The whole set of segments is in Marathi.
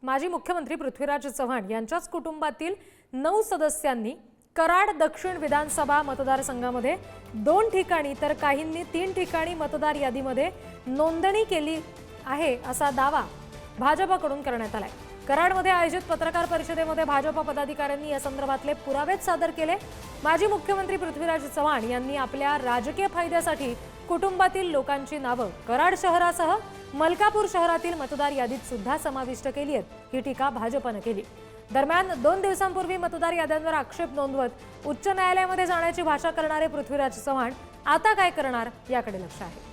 माजी मुख्यमंत्री पृथ्वीराज चव्हाण यांच्याच कुटुंबातील 9 सदस्यांनी कराड दक्षिण विधानसभा मतदारसंघामध्ये 2 ठिकाणी तर काहींनी 3 ठिकाणी मतदार यादीमध्ये नोंदणी केली आहे असा दावा भाजपकडून करण्यात आलाय। कराडमध्ये आयोजित पत्रकार परिषदेमध्ये भाजप पदाधिकाऱ्यांनी या संदर्भातले पुरावे सादर केले। माजी मुख्यमंत्री पृथ्वीराज चव्हाण यांनी आपल्या राजकीय फायद्यासाठी कुटुंबातील लोकांची नावे कराड शहरासह मलकापूर शहरातील मतदार यादीत सुद्धा समाविष्ट केली आहेत, ही टीका भाजपने केली। दरम्यान 2 दिवसांपूर्वी मतदार याद्यांवर आक्षेप नोंदवत उच्च न्यायालयामध्ये जाण्याची भाषा करणारे पृथ्वीराज चव्हाण आता काय करणार याकडे लक्ष आहे।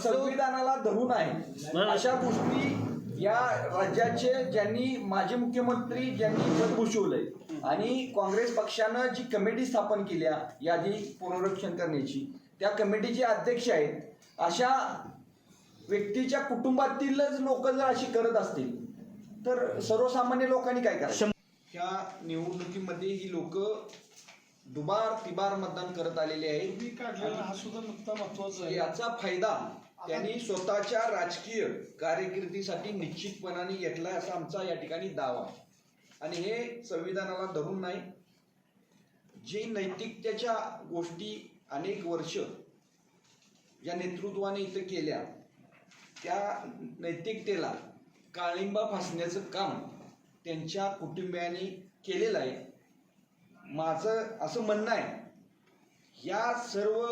संविधानाला धरून आहे अशा गोष्टी या राज्याचे ज्यांनी माजी मुख्यमंत्री ज्यांनी पद भूषवलंय आणि काँग्रेस पक्षानं जी कमिटी स्थापन केली यादी पुनरीक्षण करण्याची, त्या कमिटीचे अध्यक्ष आहेत, अशा व्यक्तीच्या कुटुंबातीलच लोक जर अशी करत असतील तर सर्वसामान्य लोकांनी काय करायचं? ह्या निवडणुकीमध्ये ही लोक दुबार तिबार मतदान करत आलेले आहेत। हा सुद्धा नुकता महत्वाचा आहे। याचा फायदा त्यांनी स्वतःच्या राजकीय कारकिर्दीसाठी निश्चितपणाने घेतलाय असा आमचा या ठिकाणी दावा। आणि हे संविधानाला धरून नाही, जे नैतिकतेच्या गोष्टी अनेक वर्ष या नेतृत्वाने इथे केल्या त्या नैतिकतेला काळिंबा फासण्याचं काम त्यांच्या कुटुंबियांनी केलेलं आहे। माझं असं म्हणणं आहे, या सर्व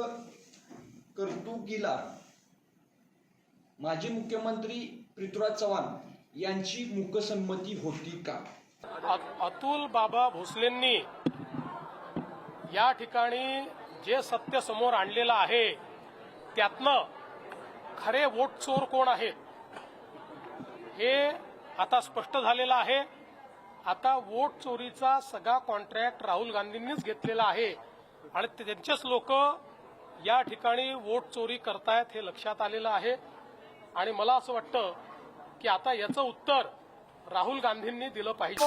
कर्तुकीला माजी मुख्यमंत्री पृथ्वीराज चव्हाण यांची मूकसंमती होती का? अतुल बाबा भोसलेंनी या ठिकाणी जे सत्य समोर आणलेलं आहे त्यातनं खरे वोट चोर कोण आहेत हे आता स्पष्ट झालेलं आहे। आता वोट चोरीचा सगळा कॉन्ट्रॅक्ट राहुल गांधींनीच घेतलेला आहे आणि त्यांचेच लोक या ठिकाणी वोट चोरी करतायत हे लक्षात आलेलं आहे। आणि मला असं वाटतं की आता याचं उत्तर राहुल गांधींनी दिलं पाहिजे।